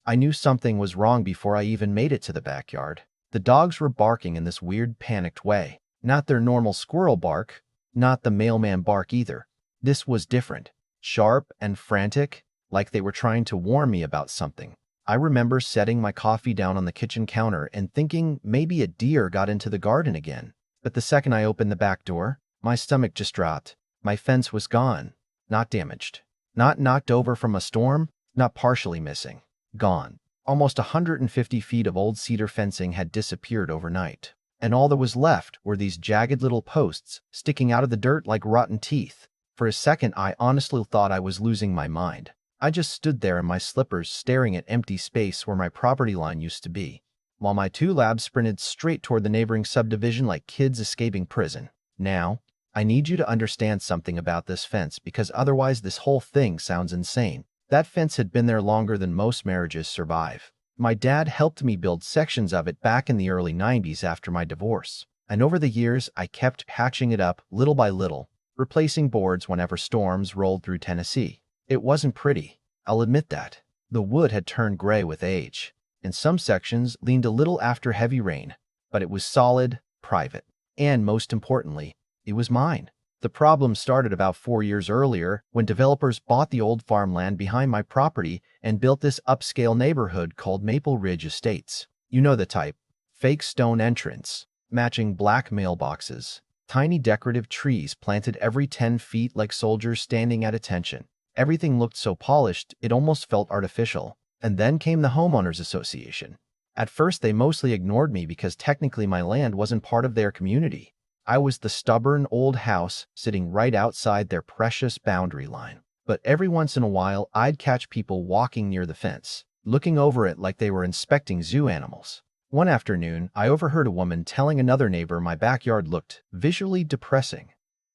I knew something was wrong before I even made it to the backyard. The dogs were barking in this weird, panicked way. Not their normal squirrel bark, not the mailman bark either. This was different, sharp and frantic, like they were trying to warn me about something. I remember setting my coffee down on the kitchen counter and thinking maybe a deer got into the garden again. But the second I opened the back door, my stomach just dropped. My fence was gone, not damaged, not knocked over from a storm, not partially missing. Gone. Almost 150 feet of old cedar fencing had disappeared overnight, and all that was left were these jagged little posts sticking out of the dirt like rotten teeth. For a second, I honestly thought I was losing my mind. I just stood there in my slippers staring at empty space where my property line used to be, while my two labs sprinted straight toward the neighboring subdivision like kids escaping prison. Now, I need you to understand something about this fence because otherwise this whole thing sounds insane. That fence had been there longer than most marriages survive. My dad helped me build sections of it back in the early 90s after my divorce, and over the years I kept patching it up little by little, replacing boards whenever storms rolled through Tennessee. It wasn't pretty, I'll admit that. The wood had turned gray with age, and some sections leaned a little after heavy rain, but it was solid, private, and most importantly, it was mine. The problem started about 4 years earlier when developers bought the old farmland behind my property and built this upscale neighborhood called Maple Ridge Estates. You know the type. Fake stone entrance, matching black mailboxes, tiny decorative trees planted every 10 feet like soldiers standing at attention. Everything looked so polished, it almost felt artificial. And then came the homeowners association. At first, they mostly ignored me because technically my land wasn't part of their community. I was the stubborn old house sitting right outside their precious boundary line. But every once in a while, I'd catch people walking near the fence, looking over it like they were inspecting zoo animals. One afternoon, I overheard a woman telling another neighbor my backyard looked visually depressing.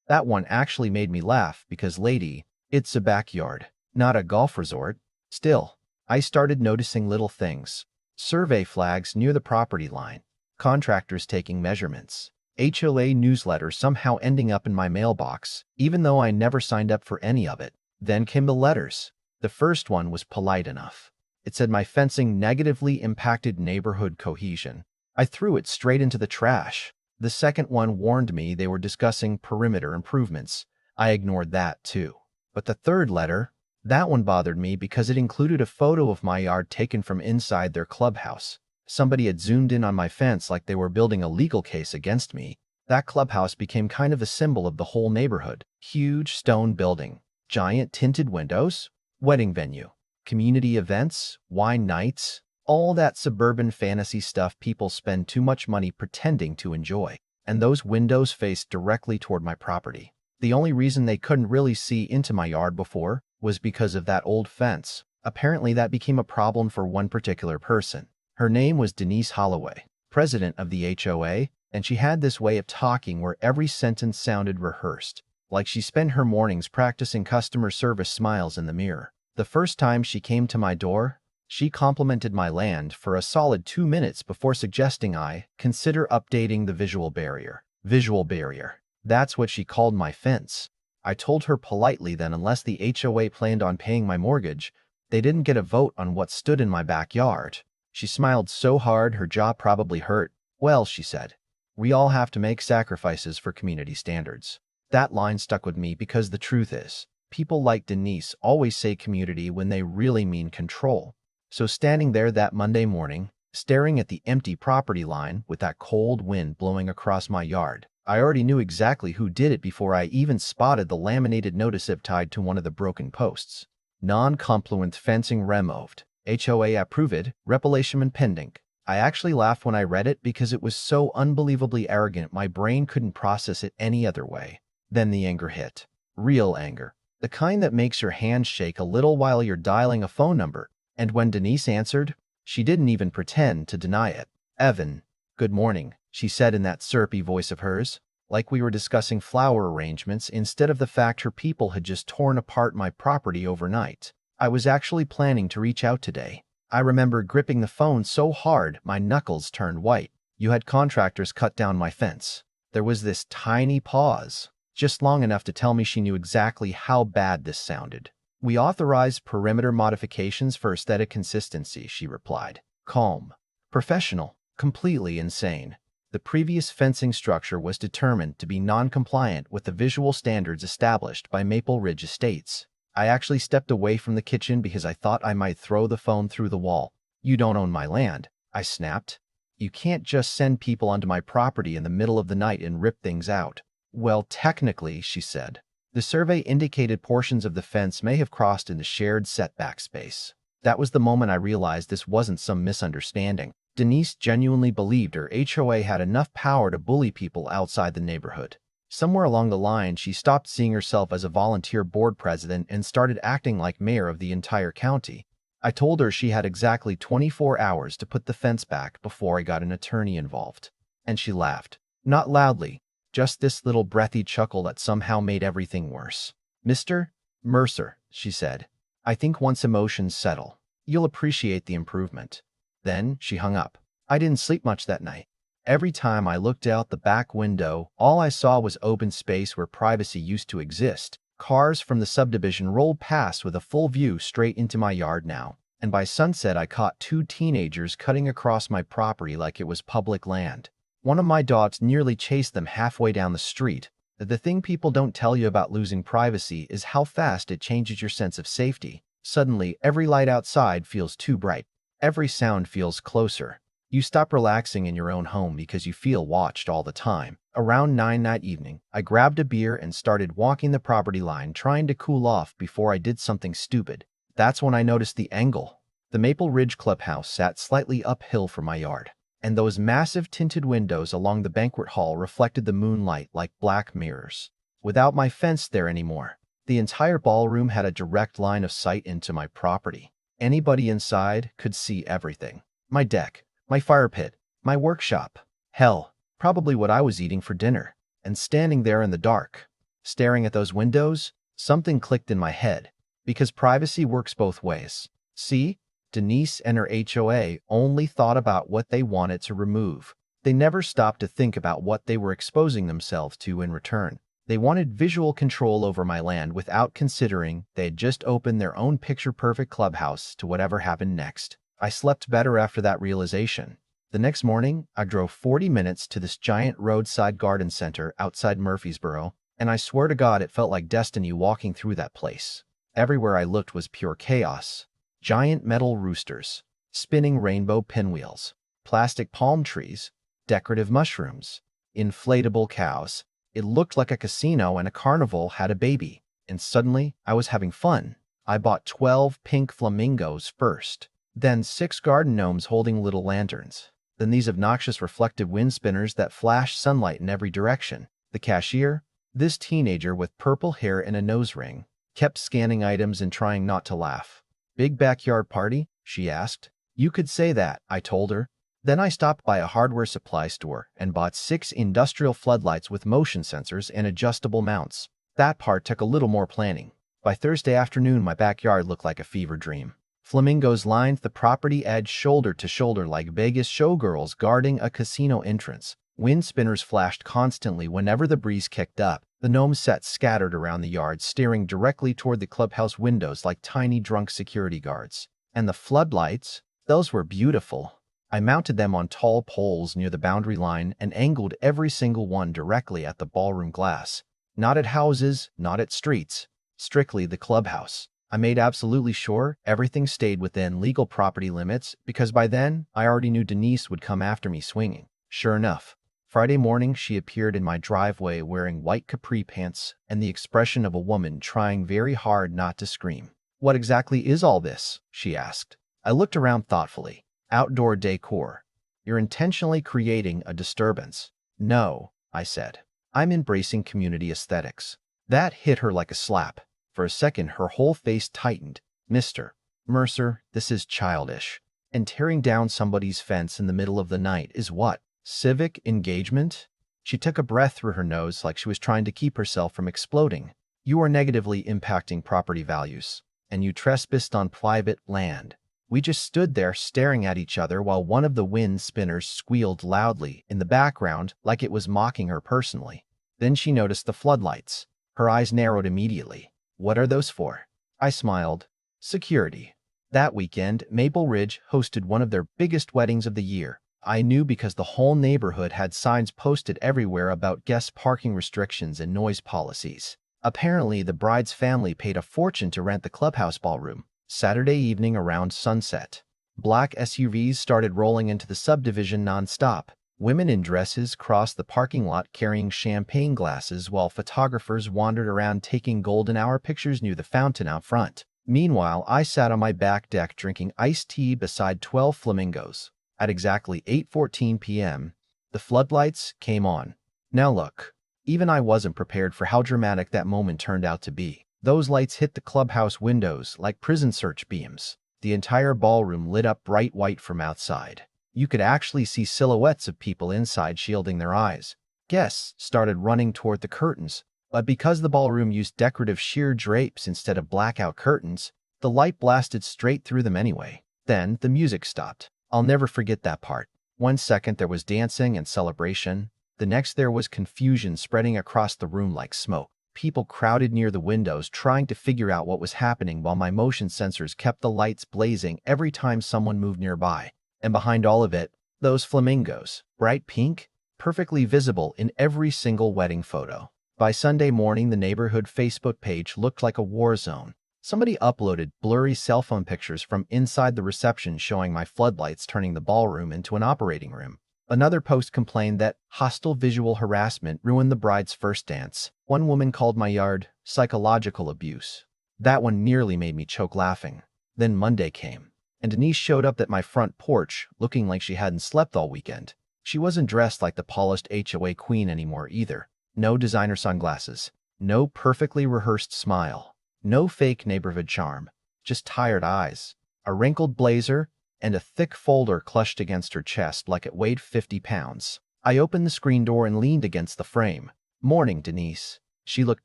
That one actually made me laugh because, lady, it's a backyard, not a golf resort. Still, I started noticing little things. Survey flags near the property line, contractors taking measurements, HOA newsletter somehow ending up in my mailbox, even though I never signed up for any of it. Then came the letters. The first one was polite enough. It said my fencing negatively impacted neighborhood cohesion. I threw it straight into the trash. The second one warned me they were discussing perimeter improvements. I ignored that too. But the third letter, that one bothered me because it included a photo of my yard taken from inside their clubhouse. Somebody had zoomed in on my fence like they were building a legal case against me. That clubhouse became kind of a symbol of the whole neighborhood. Huge stone building, giant tinted windows, wedding venue, community events, wine nights, all that suburban fantasy stuff people spend too much money pretending to enjoy. And those windows faced directly toward my property. The only reason they couldn't really see into my yard before was because of that old fence. Apparently that became a problem for one particular person. Her name was Denise Holloway, president of the HOA, and she had this way of talking where every sentence sounded rehearsed, like she spent her mornings practicing customer service smiles in the mirror. The first time she came to my door, she complimented my land for a solid 2 minutes before suggesting I consider updating the visual barrier. Visual barrier. That's what she called my fence. I told her politely that unless the HOA planned on paying my mortgage, they didn't get a vote on what stood in my backyard. She smiled so hard her jaw probably hurt. Well, she said, we all have to make sacrifices for community standards. That line stuck with me because the truth is, people like Denise always say community when they really mean control. So standing there that Monday morning, staring at the empty property line with that cold wind blowing across my yard, I already knew exactly who did it before I even spotted the laminated notice tied to one of the broken posts. Non-compliant fencing removed. HOA approved, replacement pending. I actually laughed when I read it because it was so unbelievably arrogant my brain couldn't process it any other way. Then the anger hit. Real anger. The kind that makes your hands shake a little while you're dialing a phone number. And when Denise answered, she didn't even pretend to deny it. Evan, good morning, she said in that syrupy voice of hers, like we were discussing flower arrangements instead of the fact her people had just torn apart my property overnight. I was actually planning to reach out today. I remember gripping the phone so hard my knuckles turned white. You had contractors cut down my fence. There was this tiny pause, just long enough to tell me she knew exactly how bad this sounded. We authorized perimeter modifications for aesthetic consistency, she replied. Calm. Professional. Completely insane. The previous fencing structure was determined to be non-compliant with the visual standards established by Maple Ridge Estates. I actually stepped away from the kitchen because I thought I might throw the phone through the wall. You don't own my land, I snapped. You can't just send people onto my property in the middle of the night and rip things out. Well, technically, she said. The survey indicated portions of the fence may have crossed into shared setback space. That was the moment I realized this wasn't some misunderstanding. Denise genuinely believed her HOA had enough power to bully people outside the neighborhood. Somewhere along the line, she stopped seeing herself as a volunteer board president and started acting like mayor of the entire county. I told her she had exactly 24 hours to put the fence back before I got an attorney involved. And she laughed. Not loudly, just this little breathy chuckle that somehow made everything worse. Mr. Mercer, she said, I think once emotions settle, you'll appreciate the improvement. Then she hung up. I didn't sleep much that night. Every time I looked out the back window, all I saw was open space where privacy used to exist. Cars from the subdivision rolled past with a full view straight into my yard now, and by sunset I caught two teenagers cutting across my property like it was public land. One of my dogs nearly chased them halfway down the street. The thing people don't tell you about losing privacy is how fast it changes your sense of safety. Suddenly, every light outside feels too bright. Every sound feels closer. You stop relaxing in your own home because you feel watched all the time. Around 9 that evening, I grabbed a beer and started walking the property line trying to cool off before I did something stupid. That's when I noticed the angle. The Maple Ridge clubhouse sat slightly uphill from my yard, and those massive tinted windows along the banquet hall reflected the moonlight like black mirrors. Without my fence there anymore, the entire ballroom had a direct line of sight into my property. Anybody inside could see everything. My deck, my fire pit, my workshop. Hell, probably what I was eating for dinner. And standing there in the dark, staring at those windows, something clicked in my head. Because privacy works both ways. See? Denise and her HOA only thought about what they wanted to remove. They never stopped to think about what they were exposing themselves to in return. They wanted visual control over my land without considering they had just opened their own picture-perfect clubhouse to whatever happened next. I slept better after that realization. The next morning, I drove 40 minutes to this giant roadside garden center outside Murfreesboro, and I swear to God it felt like destiny walking through that place. Everywhere I looked was pure chaos. Giant metal roosters, spinning rainbow pinwheels, plastic palm trees, decorative mushrooms, inflatable cows. It looked like a casino and a carnival had a baby. And suddenly, I was having fun. I bought 12 pink flamingos first, then 6 garden gnomes holding little lanterns, then these obnoxious reflective wind spinners that flash sunlight in every direction. The cashier, this teenager with purple hair and a nose ring, kept scanning items and trying not to laugh. Big backyard party? She asked. You could say that, I told her. Then I stopped by a hardware supply store and bought 6 industrial floodlights with motion sensors and adjustable mounts. That part took a little more planning. By Thursday afternoon, my backyard looked like a fever dream. Flamingos lined the property edge shoulder to shoulder like Vegas showgirls guarding a casino entrance. Wind spinners flashed constantly whenever the breeze kicked up. The gnomes sat scattered around the yard, staring directly toward the clubhouse windows like tiny drunk security guards. And the floodlights? Those were beautiful. I mounted them on tall poles near the boundary line and angled every single one directly at the ballroom glass. Not at houses, not at streets. Strictly the clubhouse. I made absolutely sure everything stayed within legal property limits because by then, I already knew Denise would come after me swinging. Sure enough, Friday morning she appeared in my driveway wearing white capri pants and the expression of a woman trying very hard not to scream. What exactly is all this? She asked. I looked around thoughtfully. Outdoor decor. You're intentionally creating a disturbance. No, I said. I'm embracing community aesthetics. That hit her like a slap. For a second, her whole face tightened. Mr. Mercer, this is childish. And tearing down somebody's fence in the middle of the night is what? Civic engagement? She took a breath through her nose like she was trying to keep herself from exploding. You are negatively impacting property values, and you trespassed on private land. We just stood there staring at each other while one of the wind spinners squealed loudly in the background like it was mocking her personally. Then she noticed the floodlights. Her eyes narrowed immediately. What are those for? I smiled. Security. That weekend, Maple Ridge hosted one of their biggest weddings of the year. I knew because the whole neighborhood had signs posted everywhere about guest parking restrictions and noise policies. Apparently, the bride's family paid a fortune to rent the clubhouse ballroom. Saturday evening around sunset, black SUVs started rolling into the subdivision nonstop. Women in dresses crossed the parking lot carrying champagne glasses while photographers wandered around taking golden hour pictures near the fountain out front. Meanwhile, I sat on my back deck drinking iced tea beside 12 flamingos. At exactly 8:14 p.m., the floodlights came on. Now look, even I wasn't prepared for how dramatic that moment turned out to be. Those lights hit the clubhouse windows like prison search beams. The entire ballroom lit up bright white from outside. You could actually see silhouettes of people inside shielding their eyes. Guests started running toward the curtains, but because the ballroom used decorative sheer drapes instead of blackout curtains, the light blasted straight through them anyway. Then the music stopped. I'll never forget that part. 1 second there was dancing and celebration. The next there was confusion spreading across the room like smoke. People crowded near the windows trying to figure out what was happening while my motion sensors kept the lights blazing every time someone moved nearby. And behind all of it, those flamingos, bright pink, perfectly visible in every single wedding photo. By Sunday morning, the neighborhood Facebook page looked like a war zone. Somebody uploaded blurry cell phone pictures from inside the reception showing my floodlights turning the ballroom into an operating room. Another post complained that hostile visual harassment ruined the bride's first dance. One woman called my yard psychological abuse. That one nearly made me choke laughing. Then Monday came, and Denise showed up at my front porch looking like she hadn't slept all weekend. She wasn't dressed like the polished HOA queen anymore either. No designer sunglasses, no perfectly rehearsed smile, no fake neighborhood charm, just tired eyes, a wrinkled blazer, and a thick folder clutched against her chest like it weighed 50 pounds. I opened the screen door and leaned against the frame. "Morning, Denise." She looked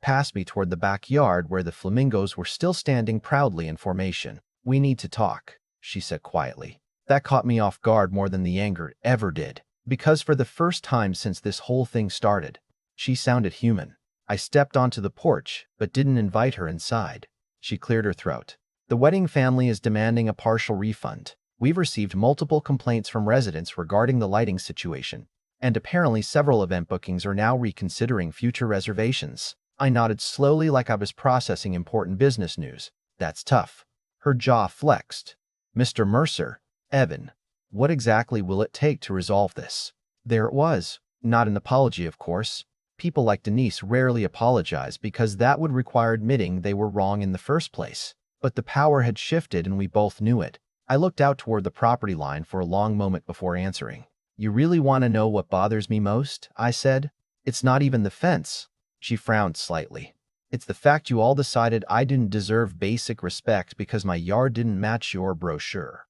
past me toward the backyard where the flamingos were still standing proudly in formation. "We need to talk," she said quietly. That caught me off guard more than the anger ever did, because for the first time since this whole thing started, she sounded human. I stepped onto the porch, but didn't invite her inside. She cleared her throat. "The wedding family is demanding a partial refund. We've received multiple complaints from residents regarding the lighting situation, and apparently several event bookings are now reconsidering future reservations." I nodded slowly like I was processing important business news. "That's tough." Her jaw flexed. "Mr. Mercer, Evan, what exactly will it take to resolve this?" There it was. Not an apology, of course. People like Denise rarely apologize because that would require admitting they were wrong in the first place. But the power had shifted and we both knew it. I looked out toward the property line for a long moment before answering. "You really want to know what bothers me most?" I said. "It's not even the fence." She frowned slightly. "It's the fact you all decided I didn't deserve basic respect because my yard didn't match your brochure."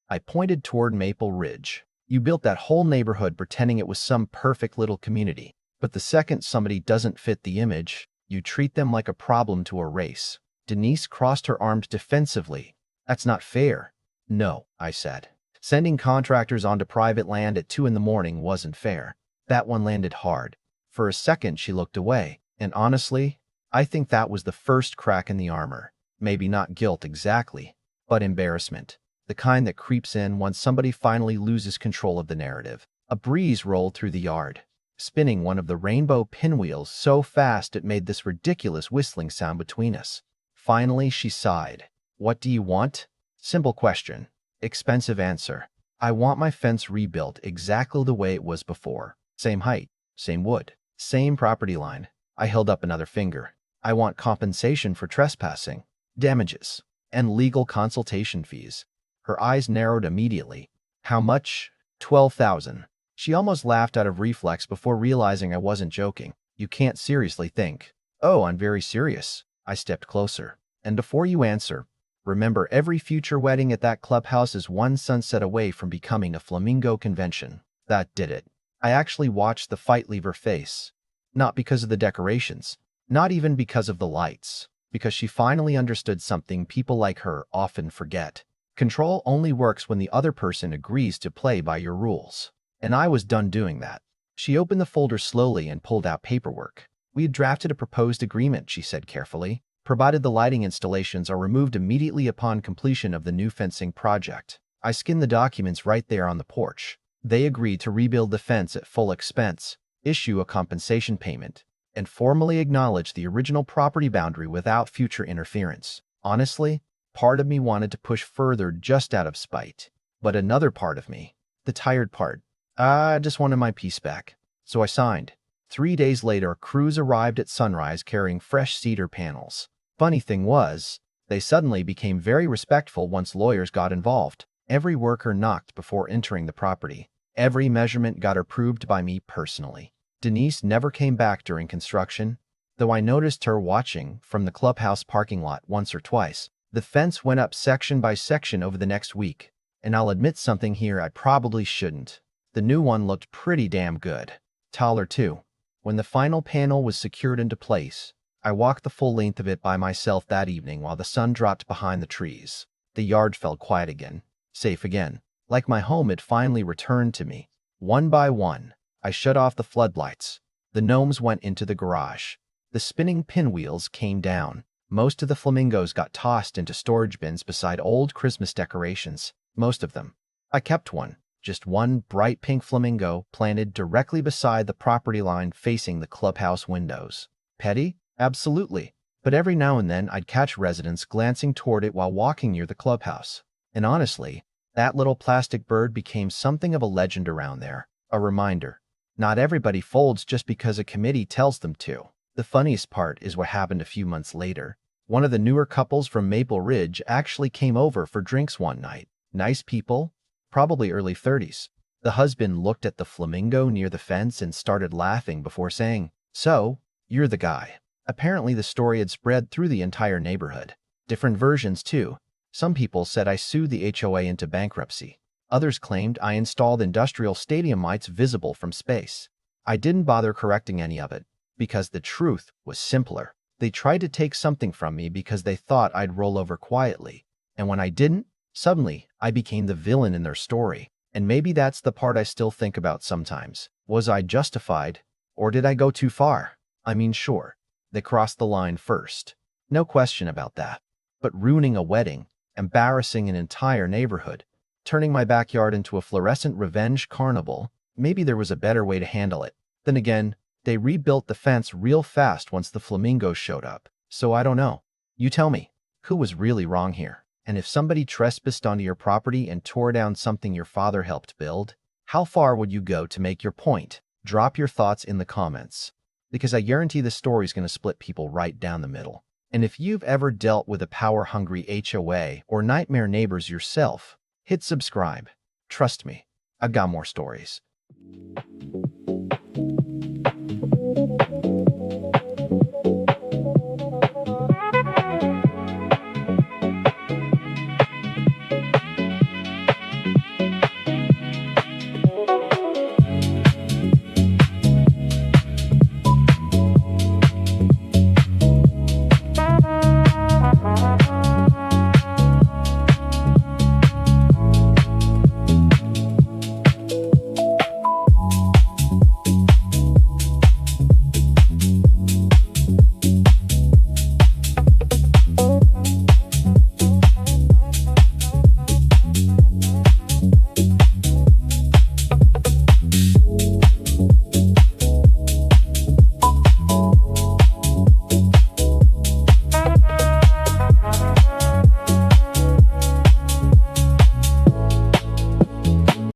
I pointed toward Maple Ridge. "You built that whole neighborhood pretending it was some perfect little community. But the second somebody doesn't fit the image, you treat them like a problem to erase." Denise crossed her arms defensively. "That's not fair." "No," I said. "Sending contractors onto private land at 2 in the morning wasn't fair." That one landed hard. For a second she looked away, and honestly, I think that was the first crack in the armor. Maybe not guilt exactly, but embarrassment. The kind that creeps in once somebody finally loses control of the narrative. A breeze rolled through the yard, spinning one of the rainbow pinwheels so fast it made this ridiculous whistling sound between us. Finally, she sighed. "What do you want?" Simple question. Expensive answer. "I want my fence rebuilt exactly the way it was before. Same height, same wood, same property line." I held up another finger. "I want compensation for trespassing, damages, and legal consultation fees." Her eyes narrowed immediately. "How much?" "12,000. She almost laughed out of reflex before realizing I wasn't joking. "You can't seriously think." "Oh, I'm very serious." I stepped closer. "And before you answer, remember every future wedding at that clubhouse is one sunset away from becoming a flamingo convention." That did it. I actually watched the fight leave her face. Not because of the decorations, not even because of the lights, because she finally understood something people like her often forget. Control only works when the other person agrees to play by your rules. And I was done doing that. She opened the folder slowly and pulled out paperwork. "We had drafted a proposed agreement," she said carefully. provided the lighting installations are removed immediately upon completion of the new fencing project. I skinned the documents right there on the porch. They agreed to rebuild the fence at full expense, issue a compensation payment, and formally acknowledge the original property boundary without future interference. Honestly, part of me wanted to push further just out of spite. But another part of me, the tired part, I just wanted my peace back. So I signed. 3 days later, crews arrived at sunrise carrying fresh cedar panels. Funny thing was, they suddenly became very respectful once lawyers got involved. Every worker knocked before entering the property. Every measurement got approved by me personally. Denise never came back during construction, though I noticed her watching from the clubhouse parking lot once or twice. The fence went up section by section over the next week, and I'll admit something here I probably shouldn't. The new one looked pretty damn good. Taller too. When the final panel was secured into place, I walked the full length of it by myself that evening while the sun dropped behind the trees. The yard felt quiet again, safe again. Like my home had finally returned to me. One by one, I shut off the floodlights. The gnomes went into the garage. The spinning pinwheels came down. Most of the flamingos got tossed into storage bins beside old Christmas decorations. Most of them. I kept one. Just one bright pink flamingo planted directly beside the property line facing the clubhouse windows. Petty? Absolutely. But every now and then I'd catch residents glancing toward it while walking near the clubhouse. And honestly, that little plastic bird became something of a legend around there. A reminder. Not everybody folds just because a committee tells them to. The funniest part is what happened a few months later. One of the newer couples from Maple Ridge actually came over for drinks one night. Nice people, probably early 30s. The husband looked at the flamingo near the fence and started laughing before saying, "So, you're the guy." Apparently the story had spread through the entire neighborhood. Different versions too. Some people said I sued the HOA into bankruptcy. Others claimed I installed industrial stadium lights visible from space. I didn't bother correcting any of it, because the truth was simpler. They tried to take something from me because they thought I'd roll over quietly. And when I didn't, suddenly I became the villain in their story. And maybe that's the part I still think about sometimes. Was I justified? Or did I go too far? I mean, sure, they crossed the line first. No question about that. But ruining a wedding, embarrassing an entire neighborhood, turning my backyard into a fluorescent revenge carnival, maybe there was a better way to handle it. Then again, they rebuilt the fence real fast once the flamingos showed up. So I don't know. You tell me, who was really wrong here? And if somebody trespassed onto your property and tore down something your father helped build, how far would you go to make your point? Drop your thoughts in the comments, because I guarantee the story's going to split people right down the middle. And if you've ever dealt with a power-hungry HOA or nightmare neighbors yourself, hit subscribe. Trust me, I've got more stories.